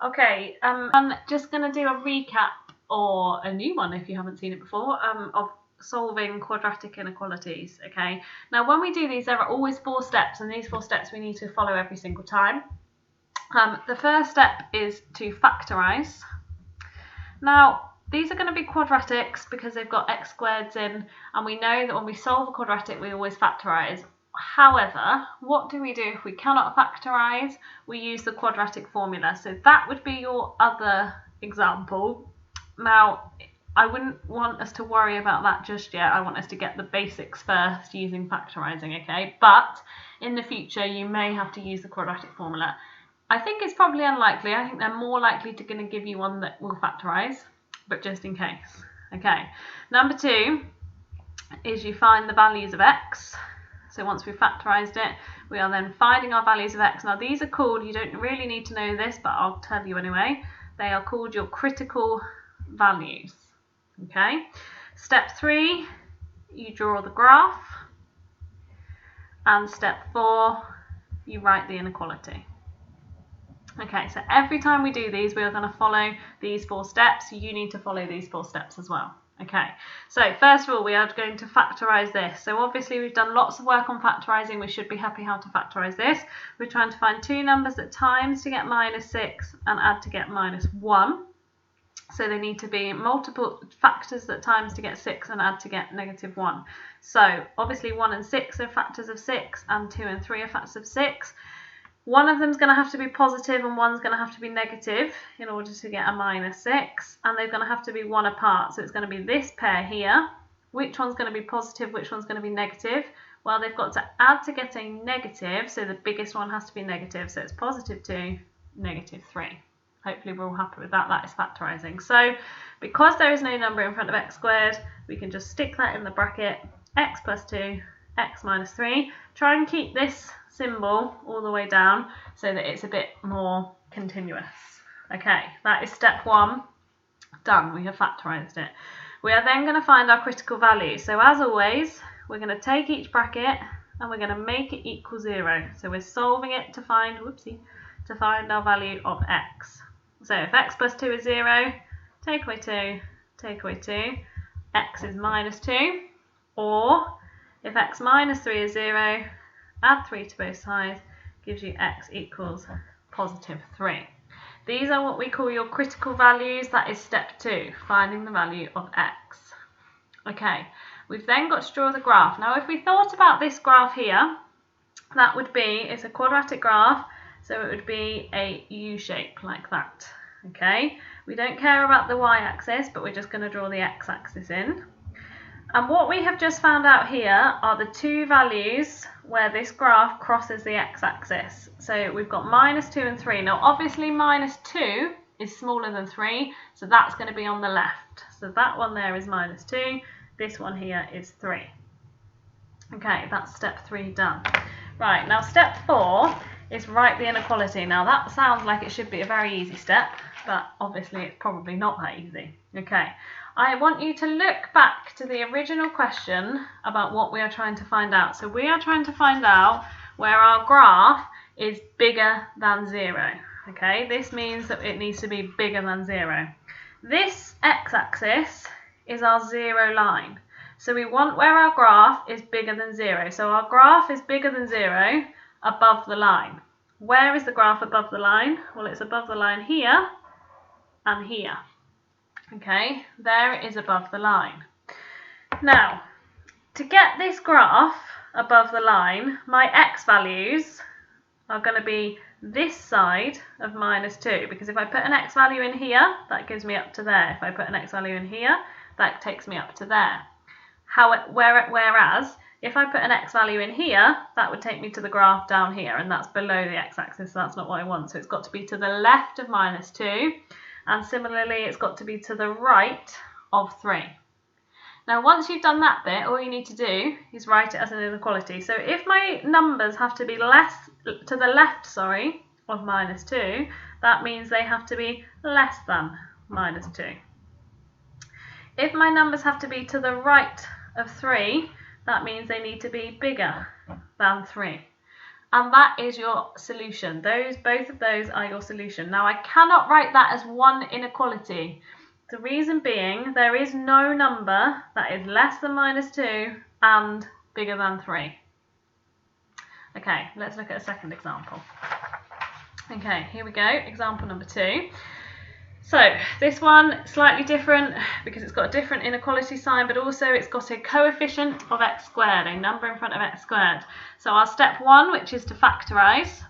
Okay, I'm just going to do a recap, or a new one if you haven't seen it before, of solving quadratic inequalities. Okay, now when we do these, there are always 4 steps, and these 4 steps we need to follow every single time. The first step is to factorize. Now, these are going to be quadratics because they've got x squareds in, and we know that when we solve a quadratic, we always factorize. However, what do we do if we cannot factorize? We use the quadratic formula. So that would be your other example. Now, I wouldn't want us to worry about that just yet. I want us to get the basics first using factorizing, okay? But in the future, you may have to use the quadratic formula. I think it's probably unlikely. I think they're more likely to going to give you one that will factorize, but just in case. Okay, number 2 is you find the values of x. So once we've factorized it, we are then finding our values of x. Now these are called, you don't really need to know this, but I'll tell you anyway. They are called your critical values. Okay. Step 3, you draw the graph. And step 4, you write the inequality. Okay, so every time we do these, we are going to follow these 4 steps. You need to follow these 4 steps as well. Okay, so first of all, we are going to factorize this. So obviously we've done lots of work on factorizing. We should be happy how to factorize this. We're trying to find 2 numbers that times to get -6 and add to get -1. So they need to be multiple factors that times to get 6 and add to get -1. So obviously 1 and 6 are factors of 6, and 2 and 3 are factors of 6. One of them is going to have to be positive and one's going to have to be negative in order to get a -6, and they're going to have to be 1 apart. So it's going to be this pair here. Which one's going to be positive, which one's going to be negative? Well, they've got to add to get a negative, so the biggest one has to be negative. So it's +2, -3. Hopefully we're all happy with that. That is factorizing. So because there is no number in front of x squared, we can just stick that in the bracket, x + 2, x - 3. Try and keep this symbol all the way down so that it's a bit more continuous. Okay, that is step 1 done. We have factorized it. We are then going to find our critical value. So as always, we're going to take each bracket and we're going to make it equal 0. So we're solving it to find, to find our value of x. So if x + 2 is 0, take away 2, take away 2, x is -2, or if x - 3 is 0, add 3 to both sides, gives you x equals +3. These are what we call your critical values. That is step 2, finding the value of x. Okay, we've then got to draw the graph. Now if we thought about this graph here, that would be, it's a quadratic graph, so it would be a U shape like that. Okay, we don't care about the y-axis, but we're just going to draw the x-axis in. And what we have just found out here are the 2 values where this graph crosses the x-axis. So we've got -2 and 3. Now obviously -2 is smaller than 3, so that's going to be on the left. So that one there is -2, this one here is 3. Okay, that's step 3 done. Right, now step 4 is write the inequality. Now that sounds like it should be a very easy step, but obviously it's probably not that easy. Okay. I want you to look back to the original question about what we are trying to find out. So we are trying to find out where our graph is bigger than 0. Okay, this means that it needs to be bigger than 0. This x-axis is our 0 line. So we want where our graph is bigger than 0. So our graph is bigger than 0 above the line. Where is the graph above the line? Well, it's above the line here and here. Okay, there it is above the line. Now, to get this graph above the line, my x values are going to be this side of -2, because if I put an x value in here, that gives me up to there. If I put an x value in here, that takes me up to there. Whereas, if I put an x value in here, that would take me to the graph down here, and that's below the x-axis, so that's not what I want. So it's got to be to the left of -2. And similarly, it's got to be to the right of 3. Now, once you've done that bit, all you need to do is write it as an inequality. So if my numbers have to be to the left, of -2, that means they have to be less than -2. If my numbers have to be to the right of 3, that means they need to be bigger than 3. And that is your solution. Both of those are your solution. Now I cannot write that as one inequality. The reason being, there is no number that is less than -2 and bigger than 3. Okay, let's look at a second example. Okay, here we go, example number 2. So this one, slightly different because it's got a different inequality sign, but also it's got a coefficient of x squared, a number in front of x squared. So our step 1, which is to factorize,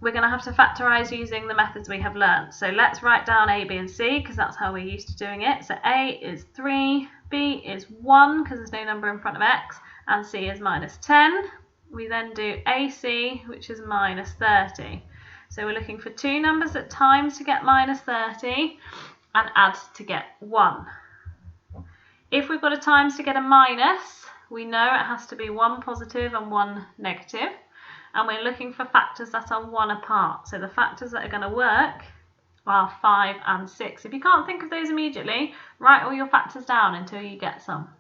we're going to have to factorize using the methods we have learned. So let's write down a, b and c because that's how we're used to doing it. So a is 3, b is 1 because there's no number in front of x, and c is -10. We then do ac, which is -30. So we're looking for two numbers that times to get -30 and add to get 1. If we've got a times to get a minus, we know it has to be one positive and one negative. And we're looking for factors that are 1 apart. So the factors that are going to work are 5 and 6. If you can't think of those immediately, write all your factors down until you get some.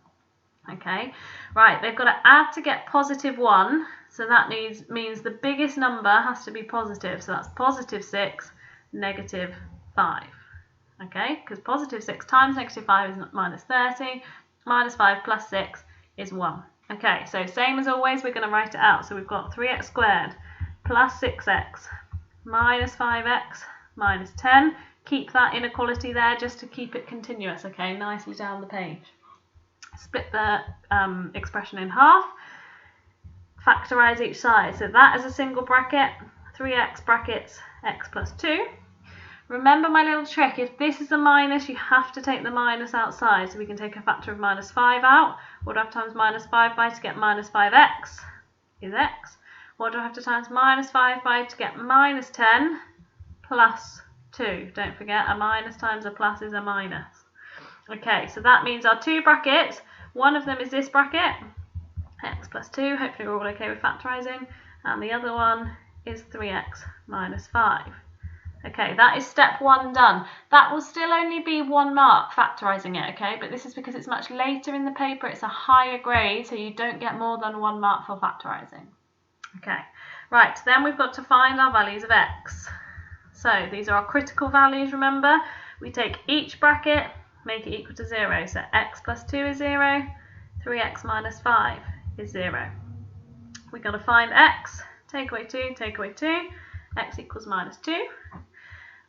Okay, right, they've got to add to get +1. So that means the biggest number has to be positive. So that's +6, -5. Okay, because +6 times -5 is -30. -5 plus 6 is 1. Okay, so same as always, we're going to write it out. So we've got 3x squared plus 6x minus 5x minus 10. Keep that inequality there just to keep it continuous, okay, nicely down the page. Split the expression in half. Factorize each side. So that is a single bracket, 3x brackets x plus 2. Remember my little trick, if this is a minus, you have to take the minus outside. So we can take a factor of -5 out. What do I have to times -5 by to get -5x is x. What do I have to times -5 by to get -10 plus 2? Don't forget, a minus times a plus is a minus. Okay, so that means our two brackets, one of them is this bracket, x plus 2, hopefully we're all okay with factorising, and the other one is 3x minus 5. Okay, that is step 1 done. That will still only be 1 mark factorising it, okay, but this is because it's much later in the paper, it's a higher grade, so you don't get more than 1 mark for factorising. Okay, right, then we've got to find our values of x. So these are our critical values, remember? We take each bracket, make it equal to 0, so x plus 2 is 0, 3x minus 5 is 0. We've got to find x, take away 2, x equals -2,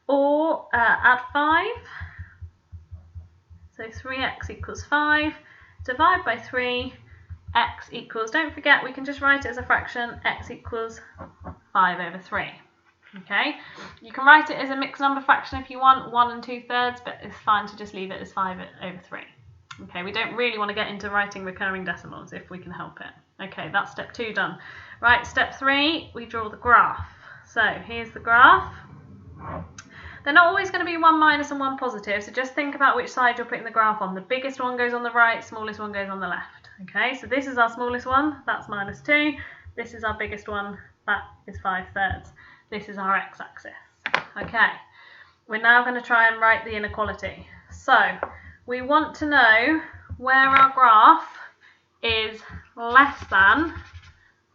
or add 5, so 3x equals 5, divide by 3, x equals, don't forget we can just write it as a fraction, x equals 5 over 3. Okay, you can write it as a mixed number fraction if you want, 1 and 2/3, but it's fine to just leave it as 5 over 3. Okay, we don't really want to get into writing recurring decimals if we can help it. Okay, that's step 2 done. Right, step 3, we draw the graph. So here's the graph. They're not always going to be one minus and one positive, so just think about which side you're putting the graph on. The biggest one goes on the right, smallest one goes on the left. Okay, so this is our smallest one, that's -2. This is our biggest one, that is 5/3. This is our x-axis. Okay, we're now going to try and write the inequality. So we want to know where our graph is less than,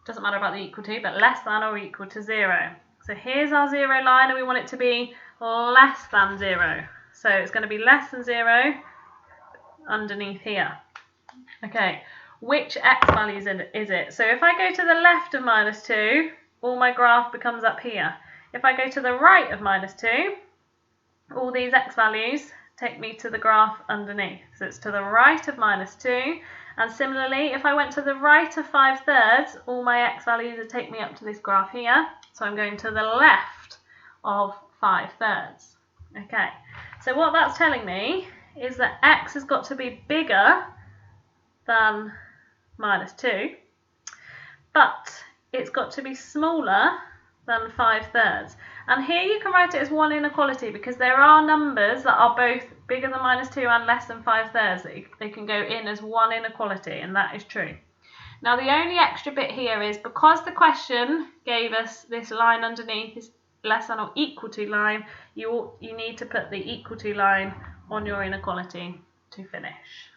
doesn't matter about the equal to, but less than or equal to 0. So here's our 0 line and we want it to be less than 0. So it's going to be less than 0 underneath here. Okay, which x values is it? So if I go to the left of -2, all my graph becomes up here. If I go to the right of -2, all these x values take me to the graph underneath. So it's to the right of -2. And similarly, if I went to the right of 5/3, all my x values would take me up to this graph here. So I'm going to the left of 5/3. Okay, so what that's telling me is that x has got to be bigger than -2, but it's got to be smaller than 5/3. And here you can write it as one inequality because there are numbers that are both bigger than -2 and less than 5/3 that they can go in as one inequality, and that is true. Now the only extra bit here is because the question gave us this line underneath, this less than or equal to line, you need to put the equal to line on your inequality to finish.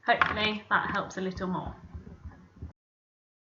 Hopefully that helps a little more.